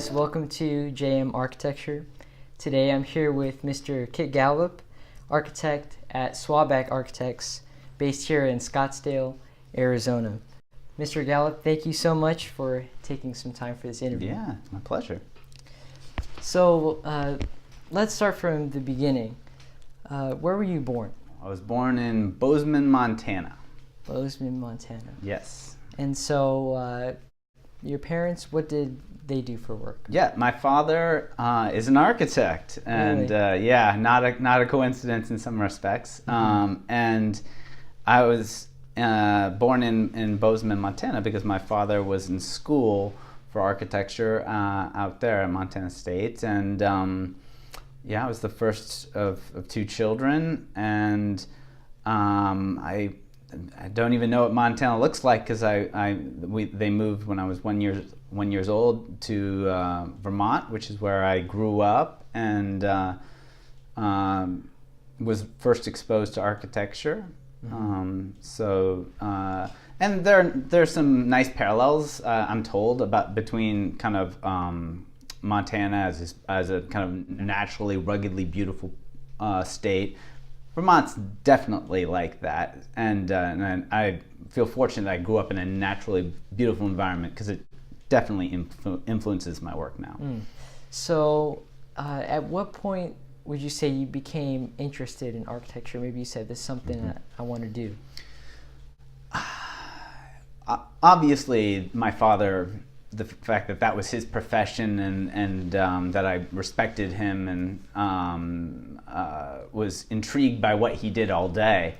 guys, welcome to JM Architecture. Today I'm here with Mr. Kit Gallup, architect at Swaback Architects, based here in Scottsdale, Arizona. Mr. Gallup, thank you so much for taking some time for this interview. Yeah, my pleasure. So let's start from the beginning. Where were you born? I was born in Bozeman, Montana. Bozeman, Montana. Yes. And so your parents, what did they do for work? Yeah, my father is an architect, and Really? yeah, not a coincidence in some respects. And I was born in Bozeman, Montana, because my father was in school for architecture out there at Montana State, and yeah, I was the first of two children, and I don't even know what Montana looks like because they moved when I was 1 years old to Vermont, which is where I grew up, and was first exposed to architecture. And there's some nice parallels, I'm told, between kind of Montana as a kind of naturally ruggedly beautiful state. Vermont's definitely like that, and I feel fortunate that I grew up in a naturally beautiful environment because it definitely influences my work now. So at what point would you say you became interested in architecture? Maybe you said, this is something that I want to do. Obviously, my father, the fact that was his profession, and that I respected him and was intrigued by what he did all day.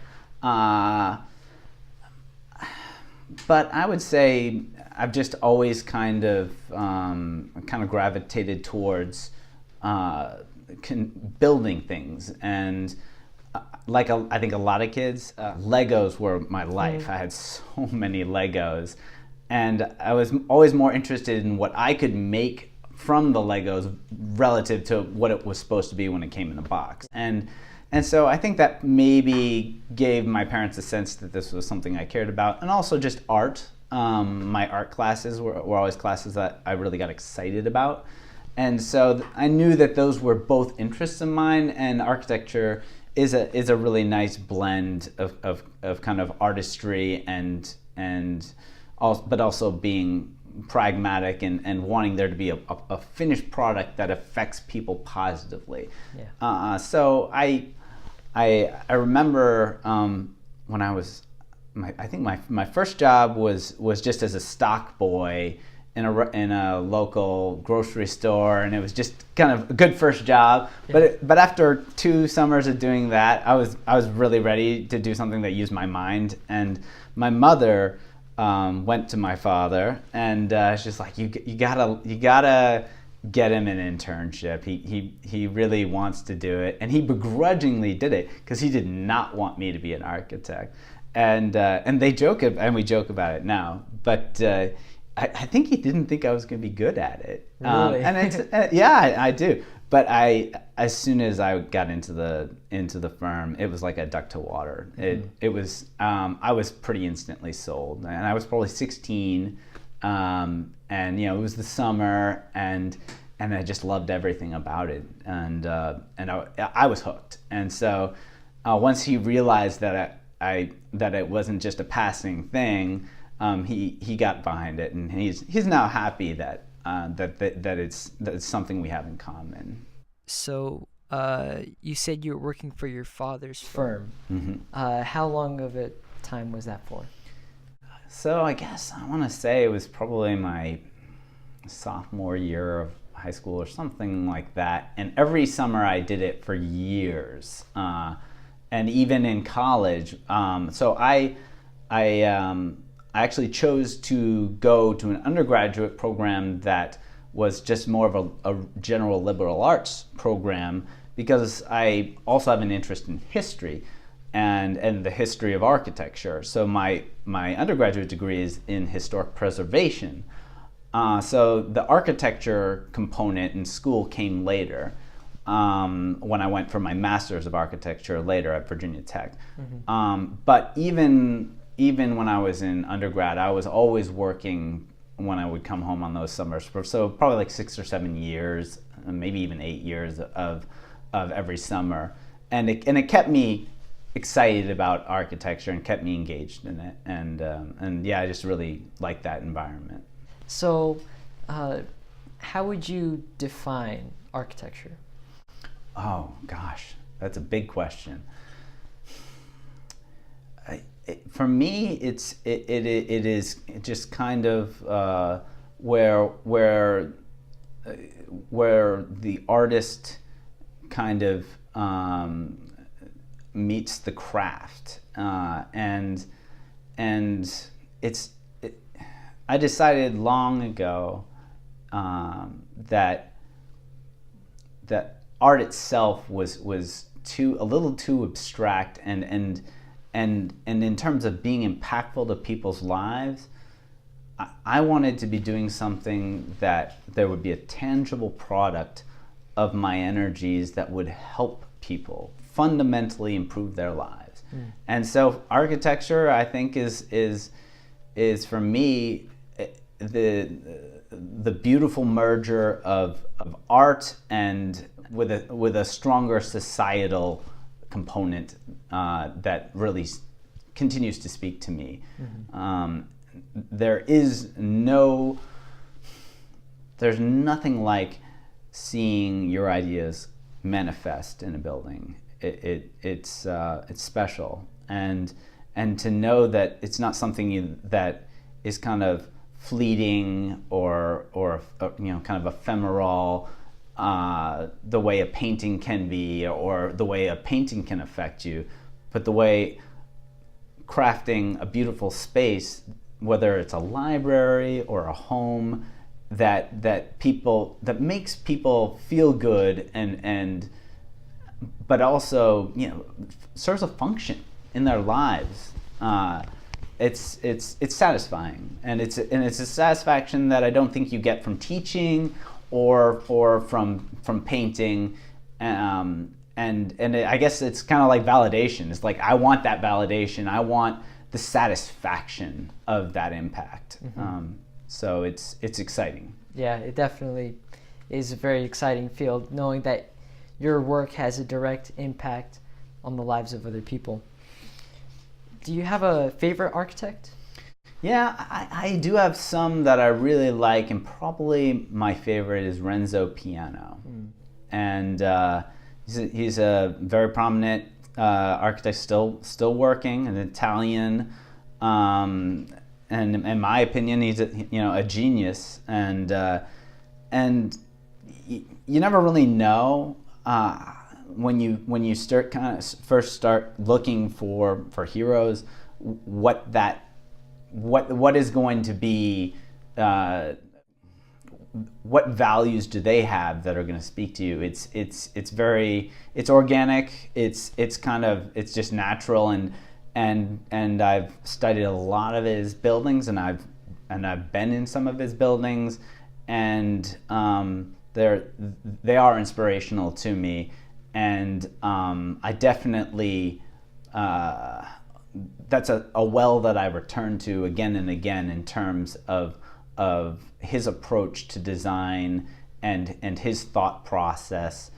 But I would say I've just always kind of gravitated towards building things, and I think a lot of kids, Legos were my life. I had so many Legos, and I was always more interested in what I could make from the Legos relative to what it was supposed to be when it came in a box. And so I think that maybe gave my parents a sense that this was something I cared about, and also just art. My art classes were always classes that I really got excited about. And so I knew that those were both interests of mine, and architecture is a really nice blend of kind of artistry but also being pragmatic and wanting there to be a finished product that affects people positively. Yeah. So I remember when I was, I think my first job was just as a stock boy in a local grocery store, and it was just kind of a good first job. Yeah. But after 2 summers of doing that, I was really ready to do something that used my mind. And my mother went to my father, and she's like, you gotta get him an internship. He really wants to do it, and he begrudgingly did it because he did not want me to be an architect. And we joke about it now, but I think he didn't think I was going to be good at it. Really? And it's, yeah, I do. But as soon as I got into the firm, it was like a duck to water. It was I was pretty instantly sold, and I was probably 16, and it was the summer, and I just loved everything about it, and I was hooked. And so once he realized that it wasn't just a passing thing, he got behind it, and he's now happy that it's something we have in common. So you said you were working for your father's firm. How long of a time was that for? So I guess I want to say it was probably my sophomore year of high school or something like that. And every summer I did it for years, and even in college. So I actually chose to go to an undergraduate program that was just more of a general liberal arts program, because I also have an interest in history and the history of architecture. So my undergraduate degree is in historic preservation. So the architecture component in school came later, when I went for my master's of architecture later at Virginia Tech. But even when I was in undergrad, I was always working when I would come home on those summers. So probably like 6 or 7 years, maybe even 8 years of every summer, and it kept me excited about architecture and kept me engaged in it, and yeah, I just really like that environment. So, how would you define architecture? Oh gosh, that's a big question. For me, it is just kind of where the artist kind of meets the craft, and I decided long ago that art itself was a little too abstract, and in terms of being impactful to people's lives, I wanted to be doing something that there would be a tangible product of my energies that would help people fundamentally improve their lives. And so architecture, I think, is for me the beautiful merger of art and with a stronger societal component that really continues to speak to me. There's nothing like seeing your ideas manifest in a building. It's special, and to know that it's not something that is kind of fleeting or kind of ephemeral, the way a painting can be, or the way a painting can affect you, but the way crafting a beautiful space, whether it's a library or a home, that makes people feel good and but also serves a function in their lives. It's satisfying, and it's a satisfaction that I don't think you get from teaching or from painting, and I guess it's kind of like validation. It's like I want that validation. I want the satisfaction of that impact. So it's exciting. Yeah, it definitely is a very exciting field, knowing that your work has a direct impact on the lives of other people. Do you have a favorite architect? Yeah, I do have some that I really like, and probably my favorite is Renzo Piano. And he's a very prominent architect, still working, an Italian, and in my opinion, he's a genius. And you never really know when you first start looking for heroes, what is going to be, what values do they have that are going to speak to you? It's organic. It's just natural, and I've studied a lot of his buildings, and I've been in some of his buildings, and they are inspirational to me, and I definitely that's a well that I return to again and again in terms of his approach to design and his thought process,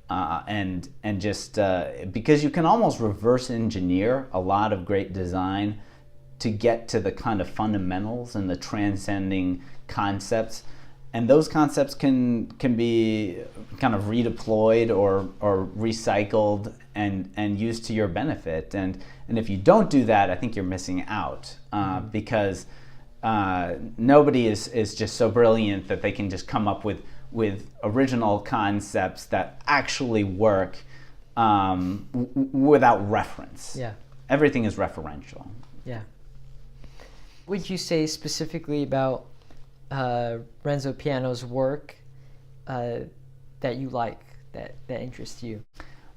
and just because you can almost reverse engineer a lot of great design to get to the kind of fundamentals and the transcending concepts. And those concepts can be kind of redeployed or recycled and used to your benefit. And if you don't do that, I think you're missing out, because nobody is just so brilliant that they can just come up with original concepts that actually work without reference. Yeah. Everything is referential. Yeah. Would you say specifically about Renzo Piano's work that you like, that interests you?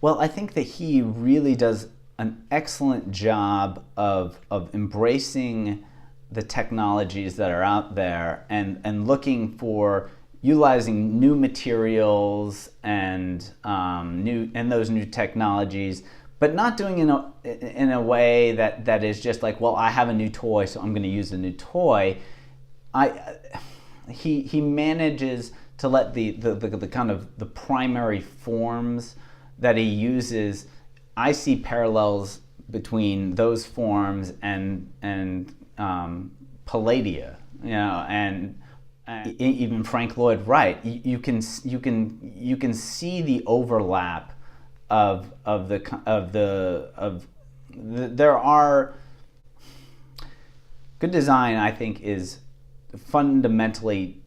Well, I think that he really does an excellent job of embracing the technologies that are out there and looking for utilizing new materials and those new technologies, but not doing in a way that is just like, well, I have a new toy, so I'm going to use a new toy. he manages to let the kind of the primary forms that he uses. I see parallels between those forms and Palladia, and even Frank Lloyd Wright. You can see the overlap there are good design. I think is fundamentally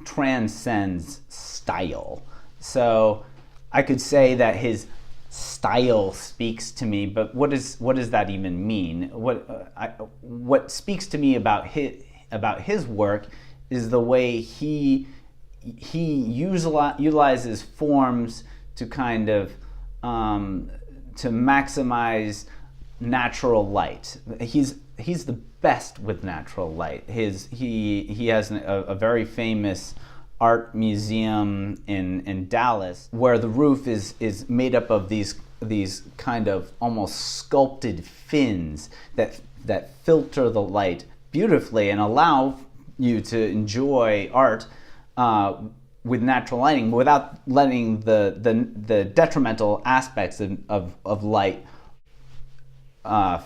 transcends style. So I could say that his style speaks to me, but what does that even mean? What speaks to me about his work is the way he utilizes forms to kind of to maximize natural light. He's the best with natural light. He has a very famous art museum in Dallas where the roof is made up of these kind of almost sculpted fins that filter the light beautifully and allow you to enjoy art with natural lighting without letting the detrimental aspects of light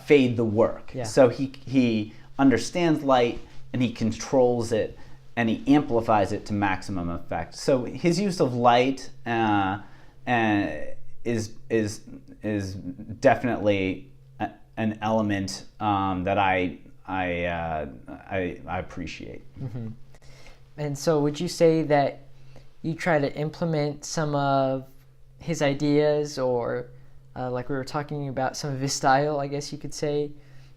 fade the work. Yeah. So he understands light and he controls it and he amplifies it to maximum effect. So his use of light is definitely an element that I appreciate. Mm-hmm. And so would you say that you try to implement some of his ideas, or like we were talking about, some of his style, I guess you could say,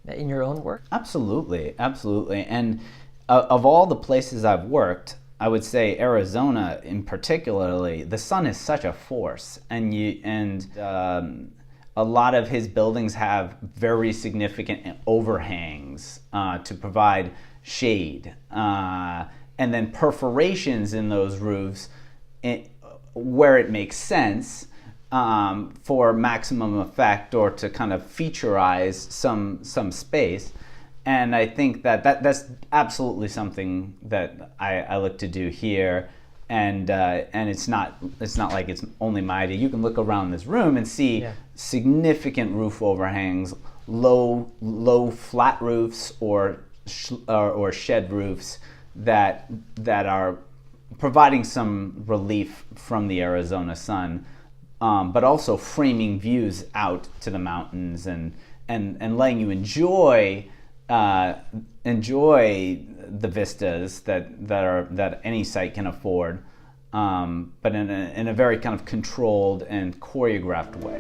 in your own work? Absolutely. And of all the places I've worked, I would say Arizona in particularly, the sun is such a force, and a lot of his buildings have very significant overhangs to provide shade. And then perforations in those roofs where it makes sense for maximum effect or to kind of featureize some space. And I think that's absolutely something that I look to do here. And it's not like it's only my idea. You can look around this room and see significant roof overhangs, low flat roofs or shed roofs that are providing some relief from the Arizona sun, but also framing views out to the mountains and letting you enjoy the vistas that any site can afford, but in a very kind of controlled and choreographed way.